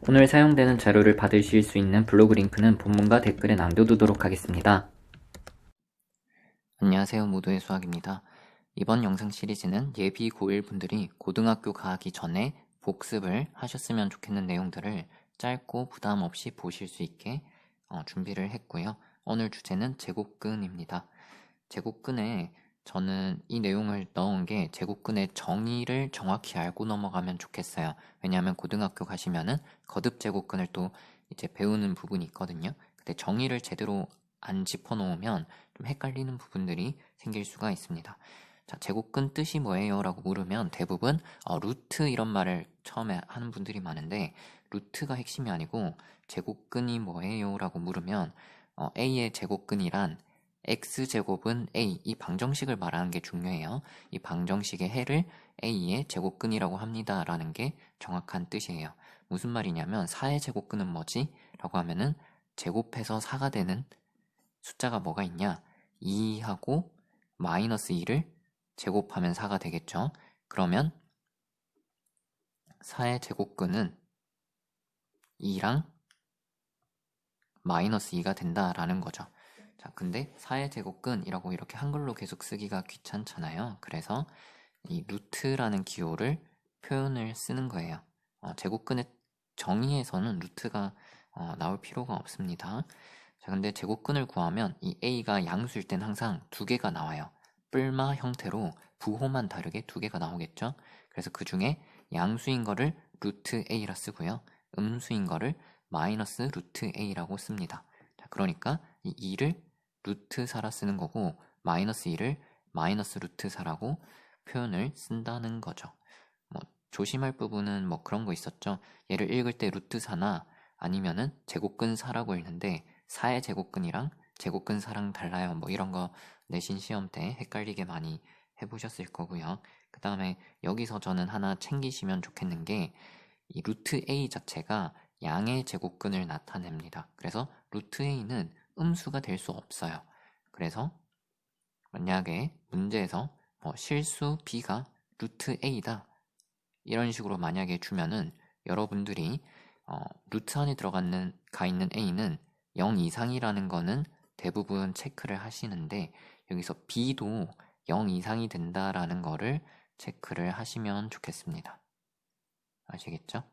오늘 사용되는 자료를 받으실 수 있는 블로그 링크는 본문과 댓글에 남겨두도록 하겠습니다. 안녕하세요. 모두의 수학입니다. 이번 영상 시리즈는 예비 고1 분들이 고등학교 가기 전에 복습을 하셨으면 좋겠는 내용들을 짧고 부담 없이 보실 수 있게 준비를 했고요. 오늘 주제는 제곱근입니다. 제곱근에 저는 이 내용을 넣은 게 제곱근의 정의를 정확히 알고 넘어가면 좋겠어요. 왜냐하면 고등학교 가시면은 거듭 제곱근을 또 이제 배우는 부분이 있거든요. 근데 정의를 제대로 안 짚어놓으면 좀 헷갈리는 부분들이 생길 수가 있습니다. 자, 제곱근 뜻이 뭐예요? 라고 물으면 대부분 루트 이런 말을 처음에 하는 분들이 많은데 루트가 핵심이 아니고 제곱근이 뭐예요? 라고 물으면 A의 제곱근이란 x제곱은 a, 이 방정식을 말하는 게 중요해요. 이 방정식의 해를 a의 제곱근이라고 합니다 라는 게 정확한 뜻이에요. 무슨 말이냐면 4의 제곱근은 뭐지? 라고 하면은 제곱해서 4가 되는 숫자가 뭐가 있냐? 2하고 마이너스 2를 제곱하면 4가 되겠죠. 그러면 4의 제곱근은 2랑 마이너스 2가 된다라는 거죠. 자, 근데 4의 제곱근이라고 이렇게 한글로 계속 쓰기가 귀찮잖아요. 그래서 이 루트라는 기호를 표현을 쓰는 거예요. 제곱근의 정의에서는 루트가 나올 필요가 없습니다. 자, 근데 제곱근을 구하면 이 a가 양수일 땐 항상 두 개가 나와요. 뿔마 형태로 부호만 다르게 두 개가 나오겠죠. 그래서 그 중에 양수인 거를 루트 a라 쓰고요. 음수인 거를 마이너스 루트 a라고 씁니다. 자, 그러니까 이 2를 루트 4라 쓰는 거고 마이너스 2를 마이너스 루트 4라고 표현을 쓴다는 거죠. 뭐 조심할 부분은 뭐 그런 거 있었죠. 얘를 읽을 때 루트 4나 아니면은 제곱근 4라고 읽는데 4의 제곱근이랑 제곱근 4랑 달라요. 뭐 이런 거 내신 시험 때 헷갈리게 많이 해보셨을 거고요. 그 다음에 여기서 저는 하나 챙기시면 좋겠는 게 이 루트 a 자체가 양의 제곱근을 나타냅니다. 그래서 루트 a는 음수가 될 수 없어요. 그래서 만약에 문제에서 실수 b가 루트 a다 이런 식으로 만약에 주면은 여러분들이 루트 안에 가 있는 a는 0 이상이라는 거는 대부분 체크를 하시는데 여기서 b도 0 이상이 된다라는 거를 체크를 하시면 좋겠습니다. 아시겠죠?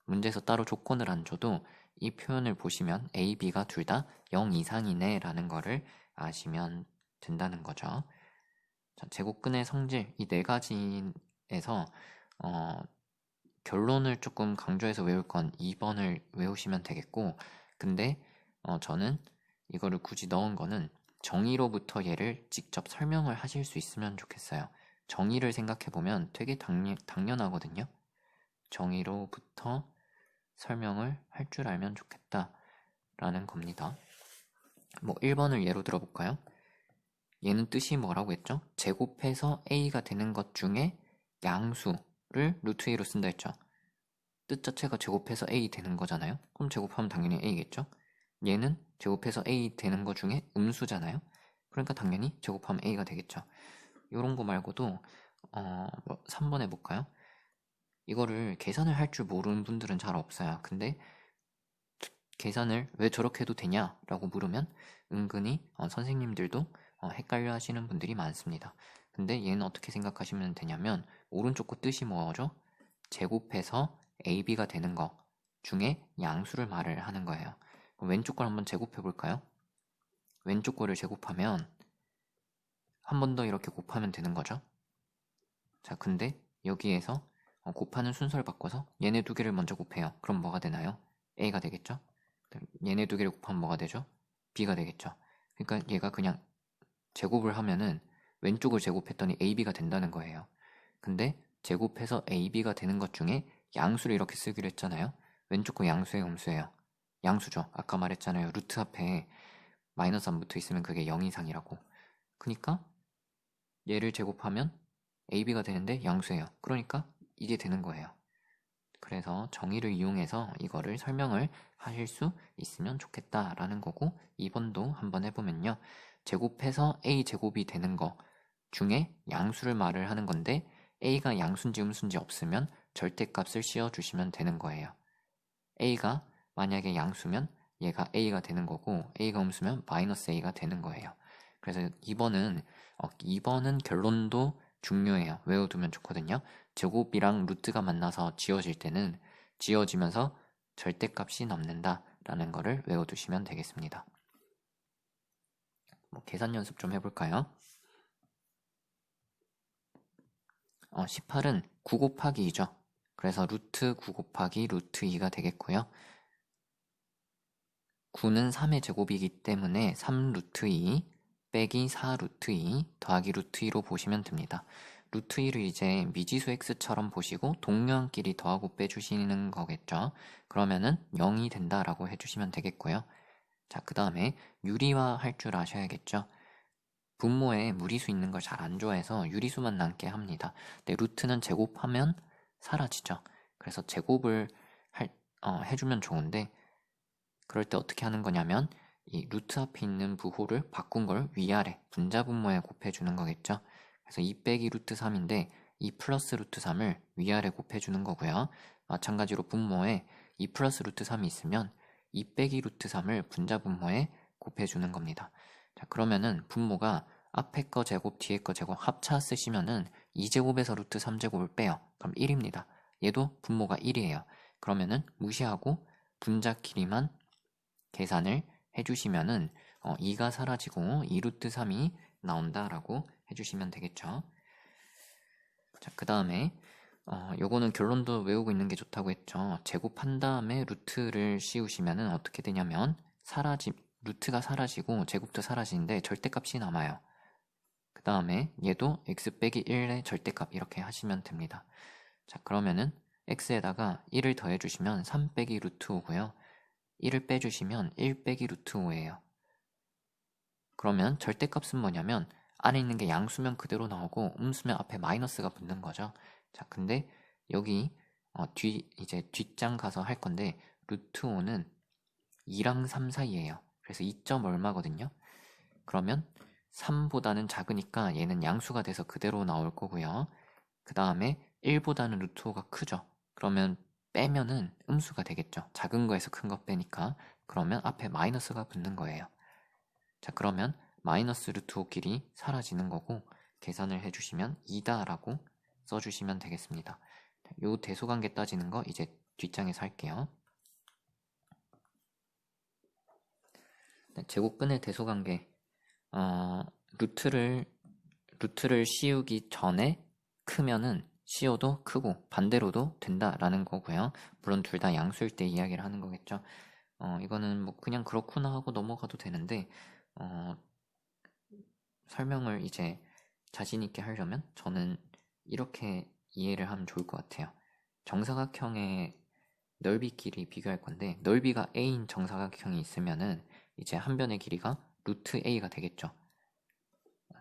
문제에서 따로 조건을 안 줘도 이 표현을 보시면 A, B가 둘 다 0 이상이네 라는 거를 아시면 된다는 거죠. 자, 제곱근의 성질 이 네 가지에서 결론을 조금 강조해서 외울 건 2번을 외우시면 되겠고 근데 저는 이거를 굳이 넣은 거는 정의로부터 얘를 직접 설명을 하실 수 있으면 좋겠어요. 정의를 생각해보면 되게 당연하거든요. 정의로부터 설명을 할 줄 알면 좋겠다 라는 겁니다. 뭐 1번을 예로 들어볼까요? 얘는 뜻이 뭐라고 했죠? 제곱해서 a가 되는 것 중에 양수를 루트 a로 쓴다 했죠. 뜻 자체가 제곱해서 a 되는 거잖아요. 그럼 제곱하면 당연히 a겠죠. 얘는 제곱해서 a 되는 것 중에 음수잖아요. 그러니까 당연히 제곱하면 a가 되겠죠. 이런 거 말고도 뭐 3번 해볼까요? 이거를 계산을 할 줄 모르는 분들은 잘 없어요. 근데 계산을 왜 저렇게 해도 되냐? 라고 물으면 은근히 선생님들도 헷갈려 하시는 분들이 많습니다. 근데 얘는 어떻게 생각하시면 되냐면 오른쪽 거 뜻이 뭐죠? 제곱해서 AB가 되는 거 중에 양수를 말을 하는 거예요. 그럼 왼쪽 걸 한번 제곱해 볼까요? 왼쪽 거를 제곱하면 한 번 더 이렇게 곱하면 되는 거죠. 자, 근데 여기에서 곱하는 순서를 바꿔서 얘네 두 개를 먼저 곱해요. 그럼 뭐가 되나요? A가 되겠죠? 얘네 두 개를 곱하면 뭐가 되죠? B가 되겠죠. 그러니까 얘가 그냥 제곱을 하면은 왼쪽을 제곱했더니 AB가 된다는 거예요. 근데 제곱해서 AB가 되는 것 중에 양수를 이렇게 쓰기로 했잖아요. 왼쪽 거 양수예요, 음수예요? 양수죠. 아까 말했잖아요. 루트 앞에 마이너스 안 붙어 있으면 그게 0 이상이라고. 그러니까 얘를 제곱하면 AB가 되는데 양수예요. 그러니까 이게 되는 거예요. 그래서 정의를 이용해서 이거를 설명을 하실 수 있으면 좋겠다라는 거고 2번도 한번 해보면요. 제곱해서 a제곱이 되는 거 중에 양수를 말을 하는 건데 a가 양수인지 음수인지 없으면 절대값을 씌워주시면 되는 거예요. a가 만약에 양수면 얘가 a가 되는 거고 a가 음수면 마이너스 a가 되는 거예요. 그래서 2번은 결론도 중요해요. 외워두면 좋거든요. 제곱이랑 루트가 만나서 지워질 때는 지워지면서 절대값이 남는다 라는 거를 외워두시면 되겠습니다. 계산 연습 좀 해볼까요? 18은 9 곱하기 2죠. 그래서 루트 9 곱하기 루트 2가 되겠고요. 9는 3의 제곱이기 때문에 3 루트 2 빼기 4 루트 2 더하기 루트 2로 보시면 됩니다. 루트 2를 이제 미지수 x처럼 보시고 동료한끼리 더하고 빼주시는 거겠죠. 그러면은 0이 된다라고 해주시면 되겠고요. 자, 그 다음에 유리화 할 줄 아셔야겠죠. 분모에 무리수 있는 걸 잘 안 좋아해서 유리수만 남게 합니다. 근데 루트는 제곱하면 사라지죠. 그래서 제곱을 해주면 좋은데 그럴 때 어떻게 하는 거냐면 이 루트 앞에 있는 부호를 바꾼 걸 위아래 분자분모에 곱해주는 거겠죠. 그래서 2 빼기 루트 3인데 2 플러스 루트 3을 위아래 곱해주는 거고요. 마찬가지로 분모에 2 플러스 루트 3이 있으면 2 빼기 루트 3을 분자분모에 곱해주는 겁니다. 자, 그러면은 분모가 앞에 거 제곱 뒤에 거 제곱 합차 쓰시면은 2제곱에서 루트 3제곱을 빼요. 그럼 1입니다. 얘도 분모가 1이에요. 그러면은 무시하고 분자 길이만 계산을 해주시면은 2가 사라지고 2 루트 3이 나온다라고 해주시면 되겠죠. 자, 그 다음에 요거는 결론도 외우고 있는 게 좋다고 했죠. 제곱한 다음에 루트를 씌우시면은 어떻게 되냐면 루트가 사라지고 제곱도 사라지는데 절대값이 남아요. 그 다음에 얘도 x 빼기 1의 절대값 이렇게 하시면 됩니다. 자, 그러면은 x에다가 1을 더해주시면 3 빼기 루트 5고요. 1을 빼주시면 1 빼기 루트 5예요. 그러면 절대값은 뭐냐면 안에 있는 게 양수면 그대로 나오고 음수면 앞에 마이너스가 붙는 거죠. 자, 근데 여기 이제 뒷장 가서 할 건데 루트 5는 2랑 3 사이에요. 그래서 2점 얼마거든요. 그러면 3보다는 작으니까 얘는 양수가 돼서 그대로 나올 거고요. 그 다음에 1보다는 루트 5가 크죠. 그러면 빼면은 음수가 되겠죠. 작은 거에서 큰 거 빼니까. 그러면 앞에 마이너스가 붙는 거예요. 자, 그러면 마이너스 루트 5끼리 사라지는 거고 계산을 해주시면 2다라고 써주시면 되겠습니다. 요 대소관계 따지는 거 이제 뒷장에서 할게요. 제곱근의 대소관계 루트를 씌우기 전에 크면은 씌워도 크고 반대로도 된다라는 거고요. 물론 둘 다 양수일 때 이야기를 하는 거겠죠. 이거는 뭐 그냥 그렇구나 하고 넘어가도 되는데 설명을 이제 자신 있게 하려면 저는 이렇게 이해를 하면 좋을 것 같아요. 정사각형의 넓이끼리 비교할 건데 넓이가 a인 정사각형이 있으면은 이제 한 변의 길이가 루트 a가 되겠죠.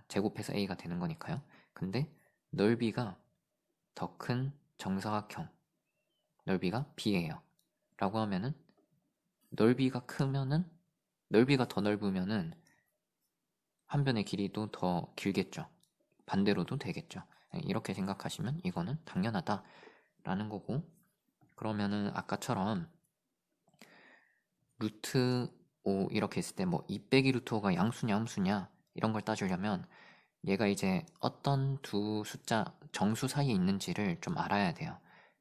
제곱해서 a가 되는 거니까요. 근데 넓이가 더 큰 정사각형 넓이가 b예요. 라고 하면은 넓이가 더 넓으면은 한 변의 길이도 더 길겠죠. 반대로도 되겠죠. 이렇게 생각하시면 이거는 당연하다라는 거고, 그러면은 아까처럼 루트 5 이렇게 했을 때 뭐 2 빼기 루트 5가 양수냐 음수냐 이런 걸 따지려면 얘가 이제 어떤 두 숫자 정수 사이에 있는지를 좀 알아야 돼요.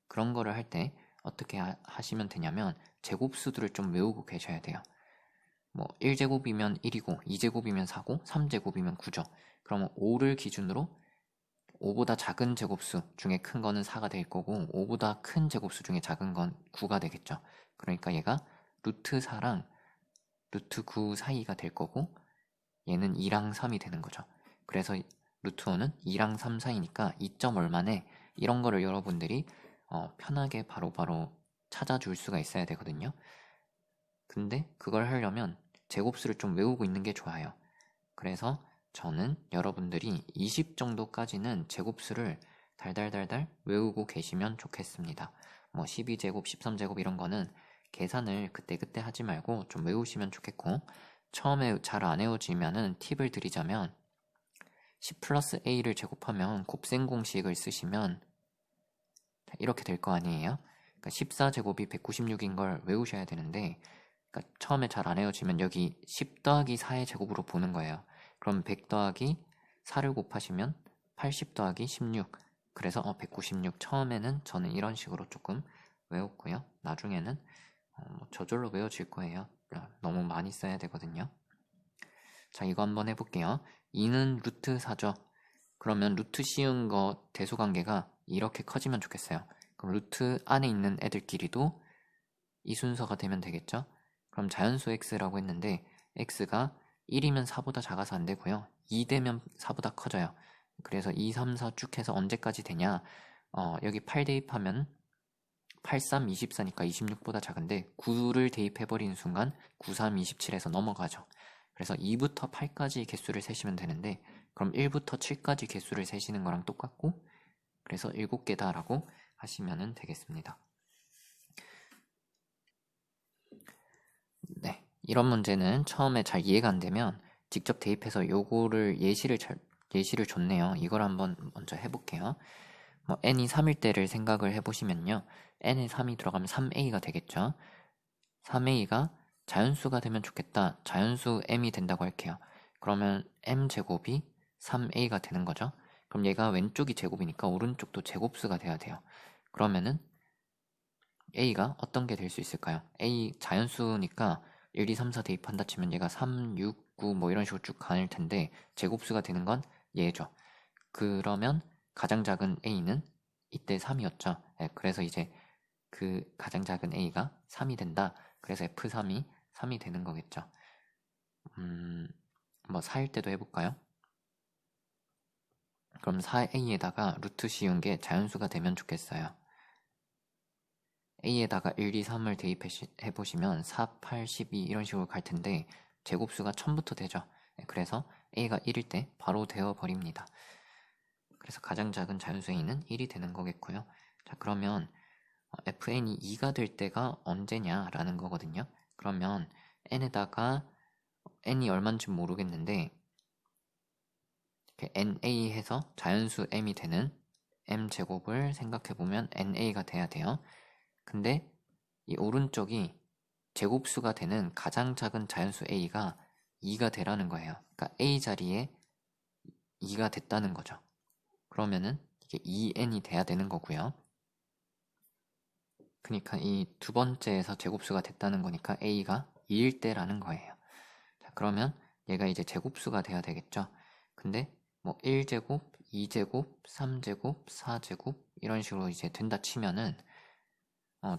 그런 거를 할 때 어떻게 하시면 되냐면 제곱수들을 좀 외우고 계셔야 돼요. 뭐 1제곱이면 1이고 2제곱이면 4고 3제곱이면 9죠. 그러면 5를 기준으로 5보다 작은 제곱수 중에 큰 거는 4가 될 거고 5보다 큰 제곱수 중에 작은 건 9가 되겠죠. 그러니까 얘가 루트 4랑 루트 9 사이가 될 거고 얘는 2랑 3이 되는 거죠. 그래서 루트 5는 2랑 3 사이니까 2점 얼마네 이런 거를 여러분들이 편하게 바로바로 찾아줄 수가 있어야 되거든요. 근데 그걸 하려면 제곱수를 좀 외우고 있는 게 좋아요. 그래서 저는 여러분들이 20 정도까지는 제곱수를 달달달달 외우고 계시면 좋겠습니다. 뭐 12제곱, 13제곱 이런 거는 계산을 그때그때 하지 말고 좀 외우시면 좋겠고, 처음에 잘 안 외워지면은 팁을 드리자면 10 플러스 a를 제곱하면 곱셈 공식을 쓰시면 이렇게 될 거 아니에요? 그러니까 14제곱이 196인 걸 외우셔야 되는데, 그러니까 처음에 잘 안 외워지면 여기 10 더하기 4의 제곱으로 보는 거예요. 그럼 100 더하기 4를 곱하시면 80 더하기 16. 그래서 196. 처음에는 저는 이런 식으로 조금 외웠고요. 나중에는 저절로 외워질 거예요. 너무 많이 써야 되거든요. 자, 이거 한번 해볼게요. 2는 루트 4죠. 그러면 루트 씌운 거 대소관계가 이렇게 커지면 좋겠어요. 그럼 루트 안에 있는 애들끼리도 이 순서가 되면 되겠죠? 그럼 자연수 x라고 했는데 x가 1이면 4보다 작아서 안 되고요. 2 되면 4보다 커져요. 그래서 2, 3, 4 쭉 해서 언제까지 되냐? 여기 8 대입하면 8, 3, 24니까 26보다 작은데 9를 대입해버리는 순간 9, 3, 27에서 넘어가죠. 그래서 2부터 8까지 개수를 세시면 되는데 그럼 1부터 7까지 개수를 세시는 거랑 똑같고 그래서 7개다 라고 하시면 되겠습니다. 네, 이런 문제는 처음에 잘 이해가 안 되면 직접 대입해서 요거를 예시를 줬네요. 이걸 한번 먼저 해볼게요. n이 3일 때를 생각을 해보시면요. n에 3이 들어가면 3a가 되겠죠. 3a가 자연수가 되면 좋겠다. 자연수 m이 된다고 할게요. 그러면 m제곱이 3a가 되는 거죠. 그럼 얘가 왼쪽이 제곱이니까 오른쪽도 제곱수가 돼야 돼요. 그러면은 a가 어떤 게 될 수 있을까요? a 자연수니까 1, 2, 3, 4 대입한다 치면 얘가 3, 6, 9 뭐 이런 식으로 쭉 가는 텐데 제곱수가 되는 건 얘죠. 그러면 가장 작은 a는 이때 3이었죠. 네, 그래서 이제 그 가장 작은 a가 3이 된다. 그래서 f3이 3이 되는 거겠죠. 뭐 4일 때도 해볼까요? 그럼 4a에다가 루트 씌운 게 자연수가 되면 좋겠어요. a에다가 1, 2, 3을 대입해보시면 4, 8, 12 이런 식으로 갈 텐데 제곱수가 1000부터 되죠. 그래서 a가 1일 때 바로 되어버립니다. 그래서 가장 작은 자연수 a는 1이 되는 거겠고요. 자, 그러면 fn이 2가 될 때가 언제냐라는 거거든요. 그러면 n에다가 n이 얼마인지 모르겠는데 이렇게 na 해서 자연수 m이 되는 m제곱을 생각해보면 na가 돼야 돼요. 근데 이 오른쪽이 제곱수가 되는 가장 작은 자연수 a가 2가 되라는 거예요. 그러니까 a 자리에 2가 됐다는 거죠. 그러면은 이게 2n이 돼야 되는 거고요. 그러니까 이 두 번째에서 제곱수가 됐다는 거니까 a가 2일 때라는 거예요. 자, 그러면 얘가 이제 제곱수가 돼야 되겠죠. 근데 뭐 1제곱, 2제곱, 3제곱, 4제곱 이런 식으로 이제 된다 치면은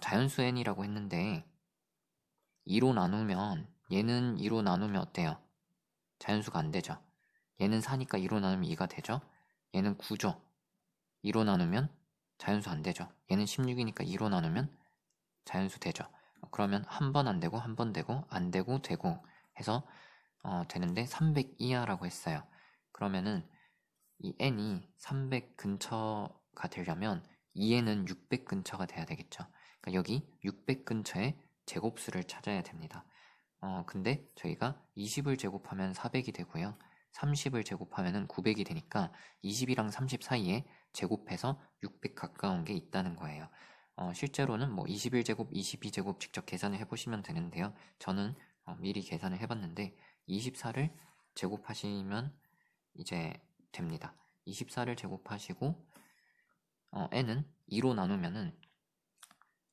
자연수 n이라고 했는데 2로 나누면 얘는 2로 나누면 어때요? 자연수가 안 되죠. 얘는 4니까 2로 나누면 2가 되죠. 얘는 9죠. 2로 나누면 자연수 안 되죠. 얘는 16이니까 2로 나누면 자연수 되죠. 그러면 한 번 안 되고 한 번 되고 안 되고 되고 해서 되는데 300 이하라고 했어요. 그러면은 이 n이 300 근처가 되려면 2n은 600 근처가 돼야 되겠죠. 그러니까 여기 600 근처에 제곱수를 찾아야 됩니다. 근데 저희가 20을 제곱하면 400이 되고요. 30을 제곱하면 900이 되니까 20이랑 30 사이에 제곱해서 600 가까운 게 있다는 거예요. 실제로는 뭐 21제곱, 22제곱 직접 계산을 해보시면 되는데요. 저는 미리 계산을 해봤는데 24를 제곱하시면 이제 됩니다. 24를 제곱하시고 n은 2로 나누면은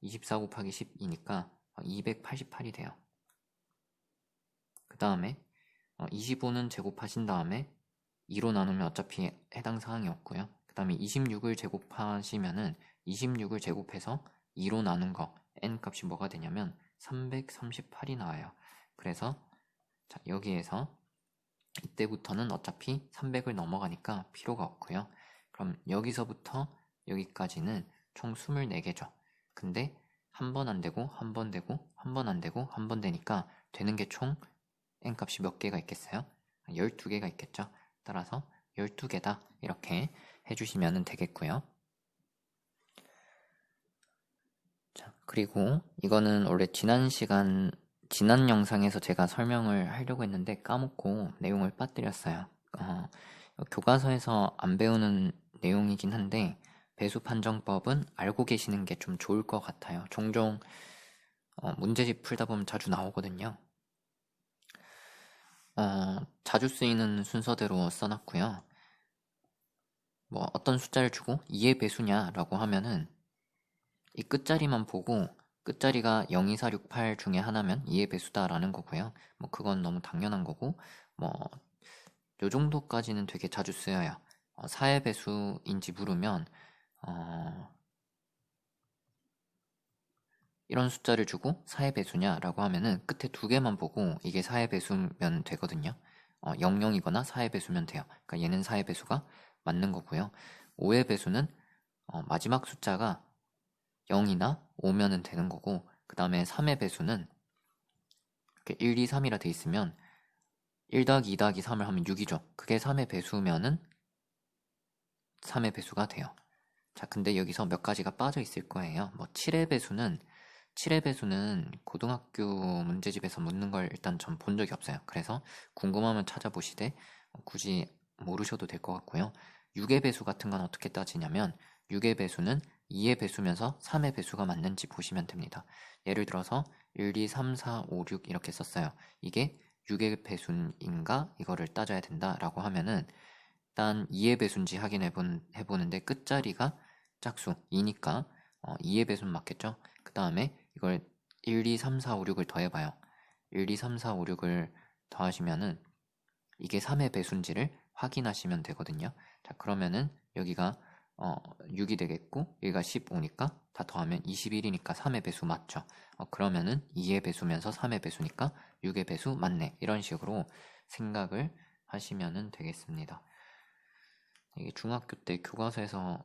24 곱하기 10이니까 288이 돼요. 그 다음에 25는 제곱하신 다음에 2로 나누면 어차피 해당 사항이 없고요. 그 다음에 26을 제곱하시면은 26을 제곱해서 2로 나눈 거 n 값이 뭐가 되냐면 338이 나와요. 그래서 자, 여기에서 이때부터는 어차피 300을 넘어가니까 필요가 없고요. 그럼 여기서부터 여기까지는 총 24개죠. 근데 한 번 안 되고 한 번 되고 한 번 안 되고 한 번 되니까 되는 게 총 n값이 몇 개가 있겠어요? 12개가 있겠죠. 따라서 12개다 이렇게 해주시면 되겠고요. 자, 그리고 이거는 원래 지난 영상에서 제가 설명을 하려고 했는데 까먹고 내용을 빠뜨렸어요. 교과서에서 안 배우는 내용이긴 한데 배수 판정법은 알고 계시는 게 좀 좋을 것 같아요. 종종 문제집 풀다 보면 자주 나오거든요. 자주 쓰이는 순서대로 써놨고요. 뭐 어떤 숫자를 주고 2의 배수냐라고 하면은 이 끝자리만 보고 끝자리가 0, 2, 4, 6, 8 중에 하나면 2의 배수다라는 거고요. 뭐 그건 너무 당연한 거고 뭐 요 정도까지는 되게 자주 쓰여요. 4의 배수인지 물으면 이런 숫자를 주고 4의 배수냐라고 하면은 끝에 두 개만 보고 이게 4의 배수면 되거든요. 00이거나 4의 배수면 돼요. 그러니까 얘는 4의 배수가 맞는 거고요. 5의 배수는 마지막 숫자가 0이나 5면은 되는 거고 그 다음에 3의 배수는 1, 2, 3이라 돼 있으면 1 더하기 2 더하기 3을 하면 6이죠. 그게 3의 배수면은 3의 배수가 돼요. 자, 근데 여기서 몇 가지가 빠져 있을 거예요. 뭐 7의 배수는 고등학교 문제집에서 묻는 걸 일단 전 본 적이 없어요. 그래서 궁금하면 찾아보시되 굳이 모르셔도 될 것 같고요. 6의 배수 같은 건 어떻게 따지냐면 6의 배수는 2의 배수면서 3의 배수가 맞는지 보시면 됩니다. 예를 들어서 1, 2, 3, 4, 5, 6 이렇게 썼어요. 이게 6의 배수인가 이거를 따져야 된다라고 하면은 일단 2의 배수인지 해보는데 끝자리가 짝수 2니까 2의 배수는 맞겠죠? 그 다음에 이걸 1, 2, 3, 4, 5, 6을 더해봐요. 1, 2, 3, 4, 5, 6을 더하시면은 이게 3의 배수인지를 확인하시면 되거든요. 자, 그러면은 여기가 6이 되겠고 여기가 15니까 다 더하면 21이니까 3의 배수 맞죠? 그러면은 2의 배수면서 3의 배수니까 6의 배수 맞네. 이런 식으로 생각을 하시면 되겠습니다. 이게 중학교 때 교과서에서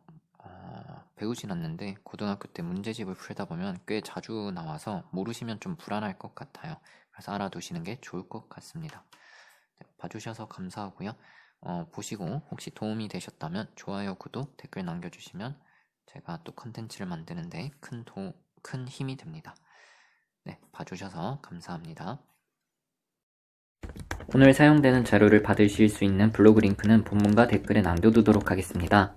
배우진 않는데 고등학교 때 문제집을 풀다 보면 꽤 자주 나와서 모르시면 좀 불안할 것 같아요. 그래서 알아두시는 게 좋을 것 같습니다. 네, 봐주셔서 감사하고요. 보시고 혹시 도움이 되셨다면 좋아요, 구독, 댓글 남겨주시면 제가 또 컨텐츠를 만드는데 큰 힘이 됩니다. 네, 봐주셔서 감사합니다. 오늘 사용되는 자료를 받으실 수 있는 블로그 링크는 본문과 댓글에 남겨두도록 하겠습니다.